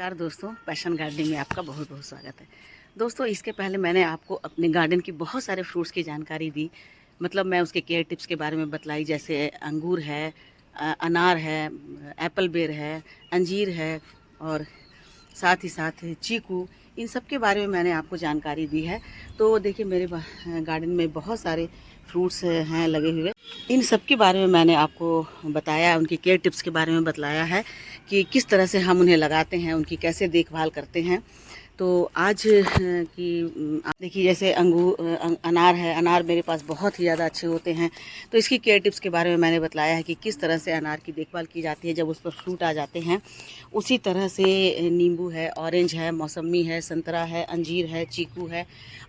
नमस्कार दोस्तों, passion gardening में आपका बहुत बहुत स्वागत है। दोस्तों, इसके पहले मैंने आपको अपने गार्डन की बहुत सारे फ्रूट्स की जानकारी दी। मतलब मैं उसके केयर टिप्स के बारे में बतलाई, जैसे अंगूर है, अनार है, एप्पल बेर है, अंजीर है और साथ ही साथ चीकू, इन सब के बारे में मैंने आपको जानकारी दी है। तो देखिए, मेरे गार्डन में बहुत सारे फ्रूट्स हैं लगे हुए। इन सब के बारे में मैंने आपको बताया, उनकी केयर टिप्स के बारे में बतलाया है कि किस तरह से हम उन्हें लगाते हैं, उनकी कैसे देखभाल करते हैं। तो आज आप देखिए, जैसे अनार है, अनार मेरे पास बहुत ही ज़्यादा अच्छे होते हैं। तो इसकी केयर टिप्स के बारे में मैंने बतलाया है कि किस तरह से अनार की देखभाल की जाती है जब उस पर फ्रूट आ जाते हैं। उसी तरह से नींबू है, ऑरेंज है, मौसम्मी है, संतरा है, अंजीर है, चीकू है,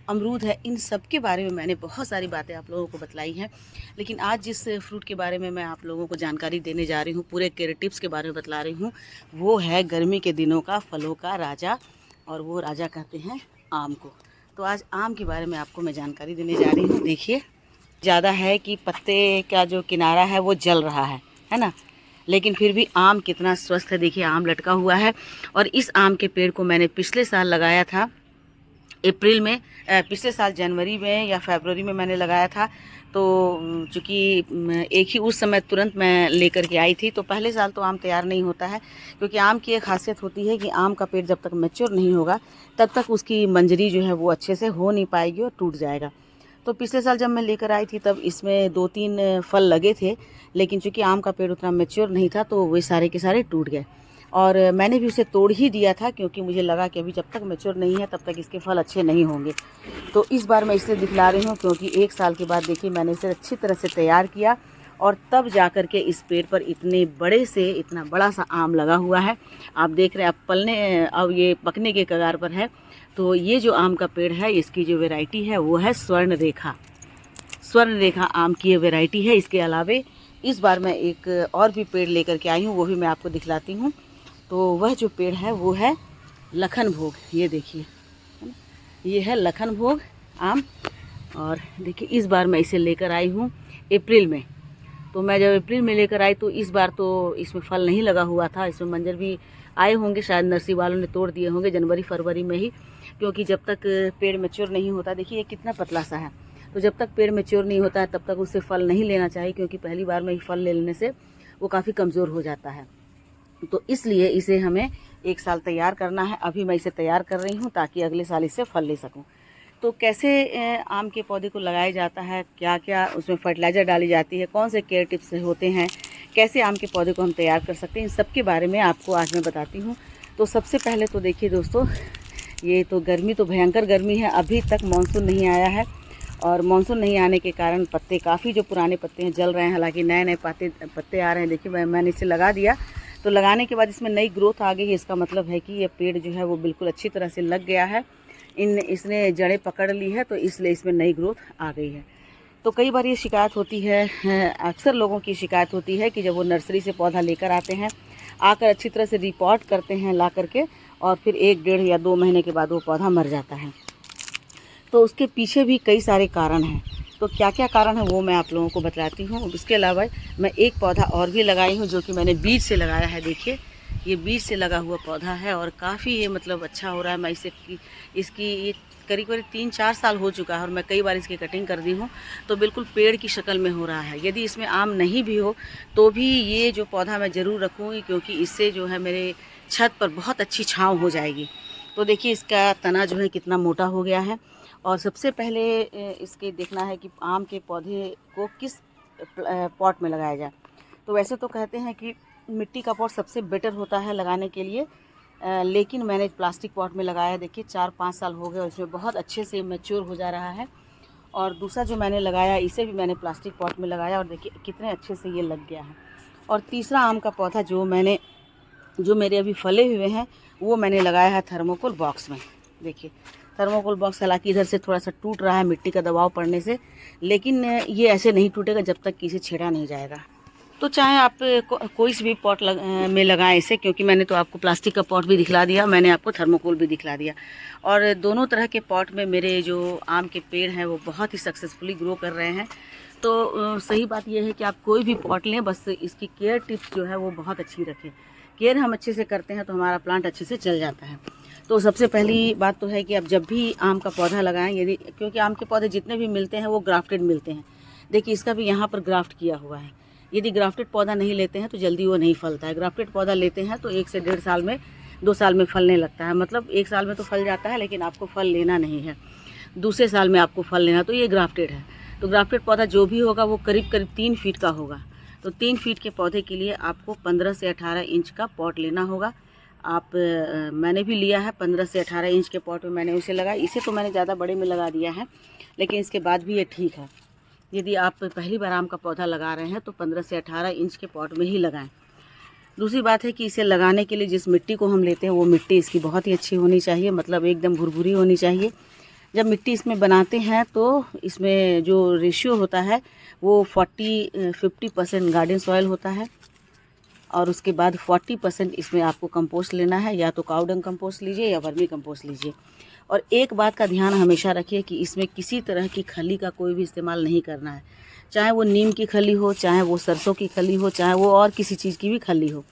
अमरूद है, इन सब के बारे में मैंने बहुत सारी बातें आप लोगों को बतलाई हैं। लेकिन आज जिस फ्रूट के बारे में मैं आप लोगों को जानकारी देने जा रही हूँ, पूरे केयर टिप्स के बारे में बतला रही हूँ, वो है गर्मी के दिनों का फलों का राजा, और वो राजा कहते हैं आम को। तो आज आम के बारे में आपको मैं जानकारी देने जा रही हूँ। देखिए, ज़्यादा है कि पत्ते का जो किनारा है वो जल रहा है ना, लेकिन फिर भी आम कितना स्वस्थ है। देखिए, आम लटका हुआ है। और इस आम के पेड़ को मैंने पिछले साल लगाया था अप्रैल में, पिछले साल जनवरी में या फरवरी में मैंने लगाया था। तो चूँकि एक ही उस समय तुरंत मैं लेकर के आई थी, तो पहले साल तो आम तैयार नहीं होता है, क्योंकि आम की एक खासियत होती है कि आम का पेड़ जब तक मैच्योर नहीं होगा तब तक उसकी मंजरी जो है वो अच्छे से हो नहीं पाएगी और टूट जाएगा। तो पिछले साल जब मैं लेकर आई थी तब इसमें 2-3 फल लगे थे, लेकिन चूँकि आम का पेड़ उतना मैच्योर नहीं था तो वे सारे के सारे टूट गए। और मैंने भी उसे तोड़ ही दिया था, क्योंकि मुझे लगा कि अभी जब तक मैच्योर नहीं है तब तक इसके फल अच्छे नहीं होंगे। तो इस बार मैं इसलिए दिखला रही हूँ क्योंकि 1 साल के बाद देखिए मैंने इसे अच्छी तरह से तैयार किया, और तब जा कर के इस पेड़ पर इतना बड़ा सा आम लगा हुआ है। आप देख रहे हैं, अब ये पकने के कगार पर है। तो ये जो आम का पेड़ है, इसकी जो वैरायटी है वो है स्वर्ण रेखा आम की ये वैरायटी है। इसके अलावे इस बार मैं एक और भी पेड़ लेकर के आई हूँ, वो भी मैं आपको दिखलाती हूँ। तो वह जो पेड़ है वो है लखन भोग। ये देखिए, ये है लखन भोग आम। और देखिए, इस बार मैं इसे लेकर आई हूँ अप्रैल में। तो मैं जब अप्रैल में लेकर आई तो इस बार तो इसमें फल नहीं लगा हुआ था, इसमें मंजर भी आए होंगे, शायद नर्सरी वालों ने तोड़ दिए होंगे जनवरी फरवरी में ही, क्योंकि जब तक पेड़ मैच्योर नहीं होता, देखिए ये कितना पतला सा है, तो जब तक पेड़ मैच्योर नहीं होता है तब तक उससे फल नहीं लेना चाहिए, क्योंकि पहली बार में ही फल ले लेने से वो काफ़ी कमज़ोर हो जाता है। तो इसलिए इसे हमें 1 साल तैयार करना है। अभी मैं इसे तैयार कर रही हूँ ताकि अगले साल इससे फल ले सकूँ। तो कैसे आम के पौधे को लगाया जाता है, क्या क्या उसमें फर्टिलाइज़र डाली जाती है, कौन से केयर टिप्स होते हैं, कैसे आम के पौधे को हम तैयार कर सकते हैं, इन सब के बारे में आपको आज मैं बताती हूँ। तो सबसे पहले तो देखिए दोस्तों, ये तो गर्मी तो भयंकर गर्मी है, अभी तक मानसून नहीं आया है, और मानसून नहीं आने के कारण पत्ते काफ़ी जो पुराने पत्ते हैं जल रहे हैं। हालांकि नए नए पत्ते आ रहे हैं। देखिए, मैंने इसे लगा दिया, तो लगाने के बाद इसमें नई ग्रोथ आ गई है। इसका मतलब है कि ये पेड़ जो है वो बिल्कुल अच्छी तरह से लग गया है, इसने जड़ें पकड़ ली है, तो इसलिए इसमें नई ग्रोथ आ गई है। तो कई बार ये शिकायत होती है, अक्सर लोगों की शिकायत होती है कि जब वो नर्सरी से पौधा लेकर आते हैं, आकर अच्छी तरह से रिपोर्ट करते हैं ला करके, और फिर 1-1.5 या 2 महीने के बाद वो पौधा मर जाता है। तो उसके पीछे भी कई सारे कारण हैं। तो क्या क्या कारण है वो मैं आप लोगों को बताती हूँ। उसके अलावा मैं एक पौधा और भी लगाई हूँ, जो कि मैंने बीज से लगाया है। देखिए, ये बीज से लगा हुआ पौधा है और काफ़ी ये मतलब अच्छा हो रहा है। मैं इसकी ये करीब 3-4 साल हो चुका है, और मैं कई बार इसकी कटिंग कर दी हूँ, तो बिल्कुल पेड़ की शक्ल में हो रहा है। यदि इसमें आम नहीं भी हो तो भी ये जो पौधा मैं ज़रूर रखूँगी, क्योंकि इससे जो है मेरे छत पर बहुत अच्छी छाँव हो जाएगी। तो देखिए, इसका तना जो है कितना मोटा हो गया है। और सबसे पहले इसके देखना है कि आम के पौधे को किस पॉट में लगाया जाए। तो वैसे तो कहते हैं कि मिट्टी का पॉट सबसे बेटर होता है लगाने के लिए, लेकिन मैंने प्लास्टिक पॉट में लगाया। देखिए, 4-5 साल हो गए और इसमें बहुत अच्छे से मैच्योर हो जा रहा है। और दूसरा जो मैंने लगाया, इसे भी मैंने प्लास्टिक पॉट में लगाया, और देखिए कितने अच्छे से ये लग गया है। और तीसरा आम का पौधा जो मेरे अभी फले हुए हैं, वो मैंने लगाया है थर्मोकोल बॉक्स में। देखिए, थर्मोकोल बॉक्स हालांकि इधर से थोड़ा सा टूट रहा है मिट्टी का दबाव पड़ने से, लेकिन ये ऐसे नहीं टूटेगा जब तक कि इसे छेड़ा नहीं जाएगा। तो चाहे आप कोई सी भी पॉट में लगाएं इसे, क्योंकि मैंने तो आपको प्लास्टिक का पॉट भी दिखला दिया, मैंने आपको थर्मोकोल भी दिखला दिया। और दोनों तरह के पॉट में मेरे जो आम के पेड़ हैं वो बहुत ही सक्सेसफुली ग्रो कर रहे हैं। तो सही बात यह है कि आप कोई भी पॉट लें, बस इसकी केयर टिप्स जो है वो बहुत अच्छी रखें, केयर हम अच्छे से करते हैं तो हमारा प्लांट अच्छे से चल जाता है। तो सबसे पहली बात तो है कि आप जब भी आम का पौधा लगाएं, यदि क्योंकि आम के पौधे जितने भी मिलते हैं वो ग्राफ्टेड मिलते हैं। देखिए इसका भी यहाँ पर ग्राफ्ट किया हुआ है। यदि ग्राफ्टेड पौधा नहीं लेते हैं तो जल्दी वो नहीं फलता है। ग्राफ्टेड पौधा लेते हैं तो 1 से 1.5 साल में, 2 साल में फलने लगता है। मतलब 1 साल में तो फल जाता है, लेकिन आपको फल लेना नहीं है, दूसरे साल में आपको फल लेना। तो ये ग्राफ्टेड है। तो ग्राफ्टेड पौधा जो भी होगा वो करीब करीब 3 फीट का होगा। तो 3 फीट के पौधे के लिए आपको 15 से 18 इंच का पॉट लेना होगा। मैंने भी लिया है 15 से 18 इंच के पॉट में मैंने उसे लगाया। इसे तो मैंने ज़्यादा बड़े में लगा दिया है, लेकिन इसके बाद भी ये ठीक है। यदि आप पहली बार आम का पौधा लगा रहे हैं तो 15 से 18 इंच के पॉट में ही लगाएं। दूसरी बात है कि इसे लगाने के लिए जिस मिट्टी को हम लेते हैं वो मिट्टी इसकी बहुत ही अच्छी होनी चाहिए, मतलब एकदम भुरभुरी होनी चाहिए। जब मिट्टी इसमें बनाते हैं तो इसमें जो रेशियो होता है वो 50% गार्डन सॉइल होता है, और उसके बाद 40% इसमें आपको कंपोस्ट लेना है। या तो काऊ डंग कंपोस्ट लीजिए या वर्मी कंपोस्ट लीजिए। और एक बात का ध्यान हमेशा रखिए कि इसमें किसी तरह की खली का कोई भी इस्तेमाल नहीं करना है, चाहे वो नीम की खली हो, चाहे वो सरसों की खली हो, चाहे वो और किसी चीज़ की भी खली हो।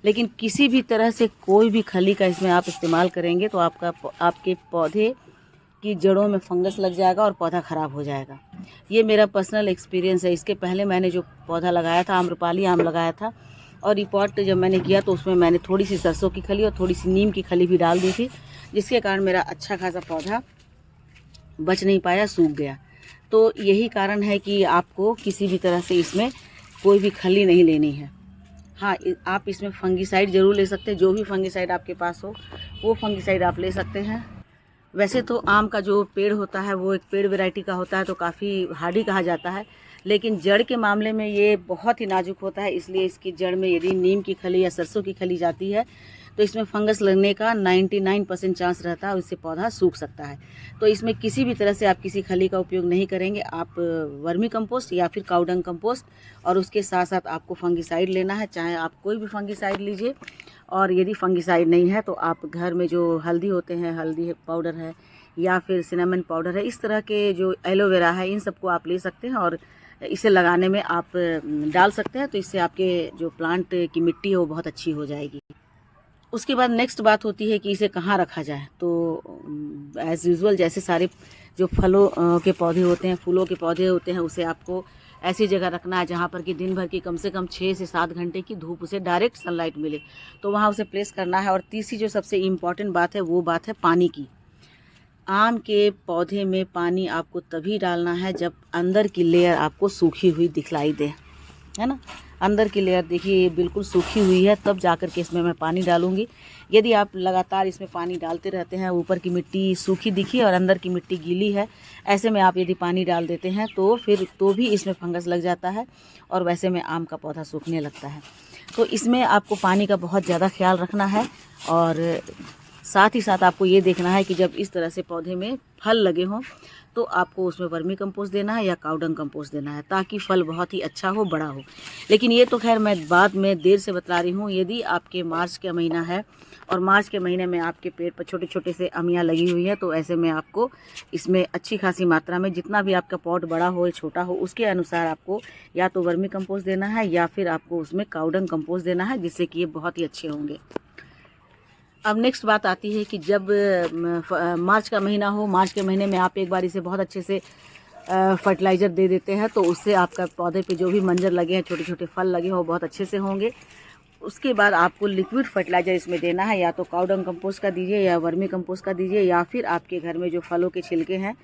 लेकिन किसी भी तरह से कोई भी खली का इसमें आप इस्तेमाल करेंगे तो आपके पौधे की जड़ों में फंगस लग जाएगा और पौधा ख़राब हो जाएगा। ये मेरा पर्सनल एक्सपीरियंस है। इसके पहले मैंने जो पौधा लगाया था, आम्रपाली आम लगाया था, और ये पॉट जब मैंने किया तो उसमें मैंने थोड़ी सी सरसों की खली और थोड़ी सी नीम की खली भी डाल दी थी, जिसके कारण मेरा अच्छा खासा पौधा बच नहीं पाया, सूख गया। तो यही कारण है कि आपको किसी भी तरह से इसमें कोई भी खली नहीं लेनी है। हाँ, आप इसमें फंगीसाइड ज़रूर ले सकते हैं। जो भी फंगीसाइड आपके पास हो वो फंगीसाइड आप ले सकते हैं। वैसे तो आम का जो पेड़ होता है वो एक पेड़ वैरायटी का होता है, तो काफ़ी हार्डी कहा जाता है, लेकिन जड़ के मामले में ये बहुत ही नाजुक होता है। इसलिए इसकी जड़ में यदि नीम की खली या सरसों की खली जाती है तो इसमें फंगस लगने का 99% चांस रहता है, उससे पौधा सूख सकता है। तो इसमें किसी भी तरह से आप किसी खली का उपयोग नहीं करेंगे। आप वर्मी कंपोस्ट या फिर काऊ डंग कंपोस्ट, और उसके साथ साथ आपको फंगीसाइड लेना है, चाहे आप कोई भी फंगीसाइड लीजिए। और यदि फंगीसाइड नहीं है तो आप घर में जो हल्दी होते हैं, हल्दी पाउडर है या फिर सिनेमन पाउडर है, इस तरह के जो एलोवेरा है, इन सबको आप ले सकते हैं और इसे लगाने में आप डाल सकते हैं। तो इससे आपके जो प्लांट की मिट्टी है वो बहुत अच्छी हो जाएगी। उसके बाद नेक्स्ट बात होती है कि इसे कहाँ रखा जाए। तो एज़ यूजुअल जैसे सारे जो फलों के पौधे होते हैं, फूलों के पौधे होते हैं, उसे आपको ऐसी जगह रखना है जहाँ पर कि दिन भर की कम से कम 6 से 7 घंटे की धूप उसे डायरेक्ट सनलाइट मिले, तो वहाँ उसे प्लेस करना है। और तीसरी जो सबसे इम्पॉर्टेंट बात है वो बात है पानी की। आम के पौधे में पानी आपको तभी डालना है जब अंदर की लेयर आपको सूखी हुई दिखलाई दे, है ना। अंदर की लेयर देखिए ये बिल्कुल सूखी हुई है, तब जाकर के इसमें मैं पानी डालूंगी। यदि आप लगातार इसमें पानी डालते रहते हैं, ऊपर की मिट्टी सूखी दिखी और अंदर की मिट्टी गीली है, ऐसे में आप यदि पानी डाल देते हैं तो फिर तो भी इसमें फंगस लग जाता है और वैसे में आम का पौधा सूखने लगता है। तो इसमें आपको पानी का बहुत ज़्यादा ख्याल रखना है, और साथ ही साथ आपको ये देखना है कि जब इस तरह से पौधे में फल लगे हों तो आपको उसमें वर्मी कंपोस्ट देना है या काऊ डंग कंपोस्ट देना है, ताकि फल बहुत ही अच्छा हो, बड़ा हो। लेकिन ये तो खैर मैं बाद में देर से बता रही हूँ। यदि आपके मार्च का महीना है और मार्च के महीने में आपके पेड़ पर छोटे छोटे से अमियाँ लगी हुई है, तो ऐसे में आपको इसमें अच्छी खासी मात्रा में, जितना भी आपका पॉट बड़ा हो या छोटा हो, उसके अनुसार आपको या तो वर्मी कंपोस्ट देना है या फिर आपको उसमें काऊ डंग कंपोस्ट देना है, जिससे कि ये बहुत ही अच्छे होंगे। अब नेक्स्ट बात आती है कि जब मार्च का महीना हो, मार्च के महीने में आप एक बार इसे बहुत अच्छे से फर्टिलाइज़र दे देते हैं, तो उससे आपका पौधे पे जो भी मंजर लगे हैं, छोटे छोटे फल लगे हैं, वो बहुत अच्छे से होंगे। उसके बाद आपको लिक्विड फर्टिलाइज़र इसमें देना है, या तो काऊ डंग कंपोस्ट का दीजिए या वर्मी कंपोस्ट का दीजिए, या फिर आपके घर में जो फलों के छिलके हैं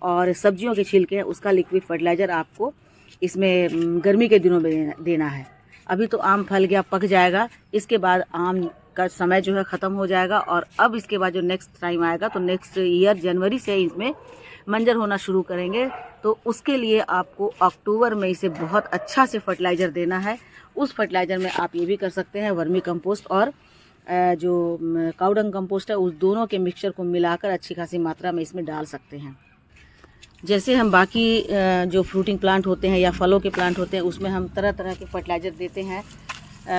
और सब्जियों के छिलके हैं उसका लिक्विड फर्टिलाइज़र आपको इसमें गर्मी के दिनों में देना है। अभी तो आम फल गया, पक जाएगा, इसके बाद आम का समय जो है ख़त्म हो जाएगा, और अब इसके बाद जो नेक्स्ट टाइम आएगा तो नेक्स्ट ईयर जनवरी से इसमें मंजर होना शुरू करेंगे। तो उसके लिए आपको अक्टूबर में इसे बहुत अच्छा से फर्टिलाइज़र देना है। उस फर्टिलाइज़र में आप ये भी कर सकते हैं, वर्मी कंपोस्ट और जो काऊ डंग कंपोस्ट है, उस दोनों के मिक्सचर को मिलाकर अच्छी खासी मात्रा में इसमें डाल सकते हैं। जैसे हम बाकी जो फ्रूटिंग प्लांट होते हैं या फलों के प्लांट होते हैं, उसमें हम तरह तरह के फर्टिलाइज़र देते हैं।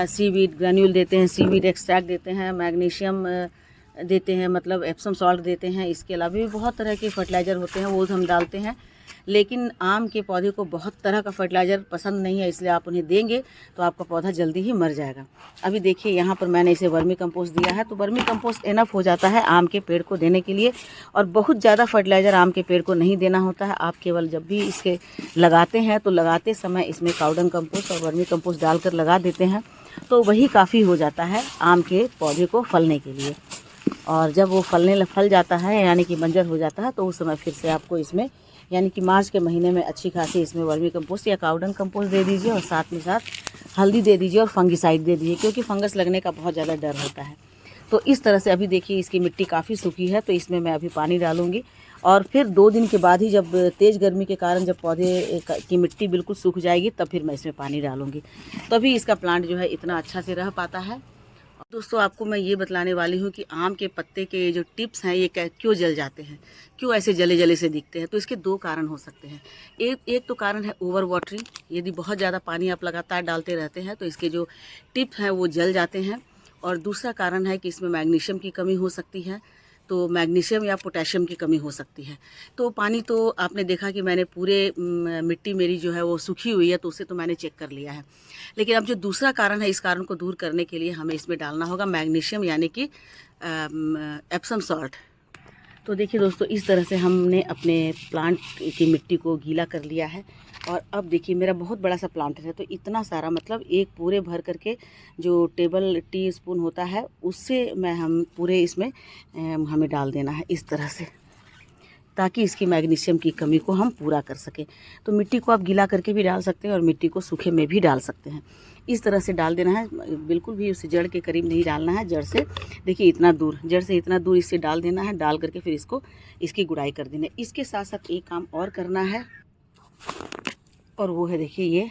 सीवीड ग्रैन्यूल देते हैं, सीवीड एक्सट्रैक्ट देते हैं, मैग्नीशियम देते हैं, मतलब एप्सम सॉल्ट देते हैं। इसके अलावा भी बहुत तरह के फर्टिलाइज़र होते हैं, वो हम डालते हैं। लेकिन आम के पौधे को बहुत तरह का फर्टिलाइज़र पसंद नहीं है, इसलिए आप उन्हें देंगे तो आपका पौधा जल्दी ही मर जाएगा। अभी देखिए यहाँ पर मैंने इसे वर्मी कंपोस्ट दिया है, तो वर्मी कंपोस्ट इनफ हो जाता है आम के पेड़ को देने के लिए, और बहुत ज़्यादा फर्टिलाइज़र आम के पेड़ को नहीं देना होता है। आप केवल जब भी इसके लगाते हैं तो लगाते समय इसमें काउडंग कंपोस्ट और वर्मी कंपोस्ट डालकर लगा देते हैं, तो वही काफ़ी हो जाता है आम के पौधे को फलने के लिए। और जब वो फल जाता है यानी कि मंजर हो जाता है, तो उस समय फिर से आपको इसमें यानी कि मार्च के महीने में अच्छी खासी इसमें वर्मी कंपोस्ट या काउडंग कंपोस्ट दे दीजिए, और साथ में साथ हल्दी दे दीजिए और फंगिसाइड दे दीजिए, क्योंकि फंगस लगने का बहुत ज़्यादा डर होता है। तो इस तरह से अभी देखिए इसकी मिट्टी काफ़ी सूखी है, तो इसमें मैं अभी पानी डालूँगी, और फिर 2 दिन के बाद ही जब तेज़ गर्मी के कारण जब पौधे की मिट्टी बिल्कुल सूख जाएगी, तब फिर मैं इसमें पानी डालूँगी, तभी इसका प्लांट जो है इतना अच्छा से रह पाता है। दोस्तों आपको मैं ये बतलाने वाली हूँ कि आम के पत्ते के जो टिप्स हैं ये क्यों जल जाते हैं, क्यों ऐसे जले जले से दिखते हैं। तो इसके 2 कारण हो सकते हैं। एक तो कारण है ओवर वाटरिंग, यदि बहुत ज़्यादा पानी आप लगातार डालते रहते हैं तो इसके जो टिप हैं वो जल जाते हैं। और दूसरा कारण है कि इसमें मैग्नीशियम की कमी हो सकती है, तो मैग्नीशियम या पोटेशियम की कमी हो सकती है। तो पानी तो आपने देखा कि मैंने पूरे मिट्टी मेरी जो है वो सूखी हुई है, तो उसे तो मैंने चेक कर लिया है। लेकिन अब जो दूसरा कारण है, इस कारण को दूर करने के लिए हमें इसमें डालना होगा मैग्नीशियम यानी कि एप्सम सॉल्ट। तो देखिए दोस्तों, इस तरह से हमने अपने प्लांट की मिट्टी को गीला कर लिया है। और अब देखिए मेरा बहुत बड़ा सा प्लांट है, तो इतना सारा मतलब एक पूरे भर करके जो टेबल टी स्पून होता है उससे हम पूरे इसमें हमें डाल देना है इस तरह से, ताकि इसकी मैग्नीशियम की कमी को हम पूरा कर सकें। तो मिट्टी को आप गीला करके भी डाल सकते हैं और मिट्टी को सूखे में भी डाल सकते हैं। इस तरह से डाल देना है, बिल्कुल भी उसे जड़ के करीब नहीं डालना है। जड़ से देखिए इतना दूर, जड़ से इतना दूर इसे डाल देना है। डाल करके फिर इसकी गुड़ाई कर देना है। इसके साथ साथ एक काम और करना है, और वो है देखिए ये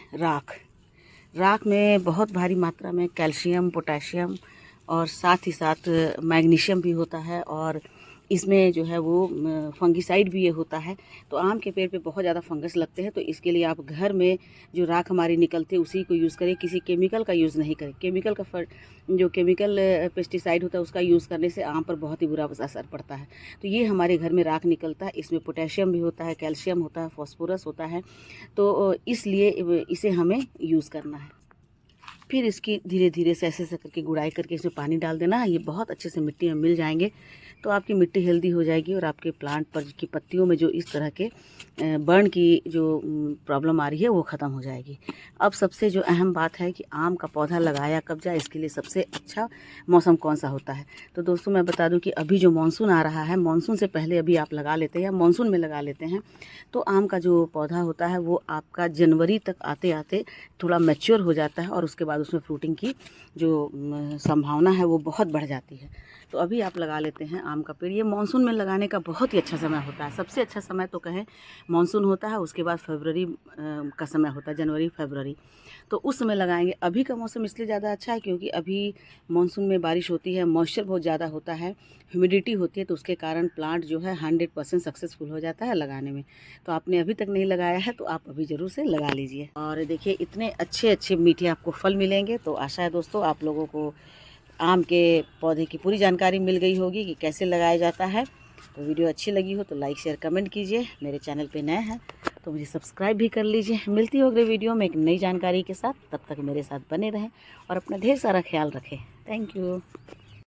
राख में बहुत भारी मात्रा में कैल्शियम, पोटेशियम और साथ ही साथ मैग्नीशियम भी होता है, और इसमें जो है वो फंगिसाइड भी ये होता है। तो आम के पेड़ पे बहुत ज़्यादा फंगस लगते हैं, तो इसके लिए आप घर में जो राख हमारी निकलती है उसी को यूज़ करें, किसी केमिकल का यूज़ नहीं करें। जो केमिकल पेस्टिसाइड होता है उसका यूज़ करने से आम पर बहुत ही बुरा असर पड़ता है। तो ये हमारे घर में राख निकलता है, इसमें पोटेशियम भी होता है, कैल्शियम होता है, फॉस्फोरस होता है, तो इसलिए इसे हमें यूज़ करना है। फिर इसकी धीरे धीरे से ऐसे करके गुड़ाई करके इसमें पानी डाल देना है। ये बहुत अच्छे से मिट्टी में मिल जाएंगे, तो आपकी मिट्टी हेल्दी हो जाएगी, और आपके प्लांट पर की पत्तियों में जो इस तरह के बर्न की जो प्रॉब्लम आ रही है वो ख़त्म हो जाएगी। अब सबसे जो अहम बात है कि आम का पौधा लगाया कब जाए, इसके लिए सबसे अच्छा मौसम कौन सा होता है। तो दोस्तों मैं बता दूं कि अभी जो मानसून आ रहा है, मानसून से पहले अभी आप लगा लेते हैं या मानसून में लगा लेते हैं, तो आम का जो पौधा होता है वो आपका जनवरी तक आते आते थोड़ा मैच्योर हो जाता है, और उसके बाद उसमें फ्रूटिंग की जो संभावना है वो बहुत बढ़ जाती है। तो अभी आप लगा लेते हैं आम का पेड़। ये मानसून में लगाने का बहुत ही अच्छा समय होता है। सबसे अच्छा समय तो कहें मानसून होता है, उसके बाद फरवरी का समय होता है, जनवरी फरवरी, तो उस समय लगाएंगे। अभी का मौसम इसलिए ज़्यादा अच्छा है क्योंकि अभी मानसून में बारिश होती है, मॉइस्चर बहुत ज़्यादा होता है, ह्यूमिडिटी होती है, तो उसके कारण प्लांट जो है 100% सक्सेसफुल हो जाता है लगाने में। तो आपने अभी तक नहीं लगाया है तो आप अभी ज़रूर से लगा लीजिए। और देखिए इतने अच्छे अच्छे मीठे आपको फल मिलेंगे। तो आशा है दोस्तों आप लोगों को आम के पौधे की पूरी जानकारी मिल गई होगी कि कैसे लगाया जाता है। तो वीडियो अच्छी लगी हो तो लाइक शेयर कमेंट कीजिए। मेरे चैनल पे नए हैं तो मुझे सब्सक्राइब भी कर लीजिए। मिलती हो अगले वीडियो में एक नई जानकारी के साथ। तब तक मेरे साथ बने रहें और अपना ढेर सारा ख्याल रखें। Thank you.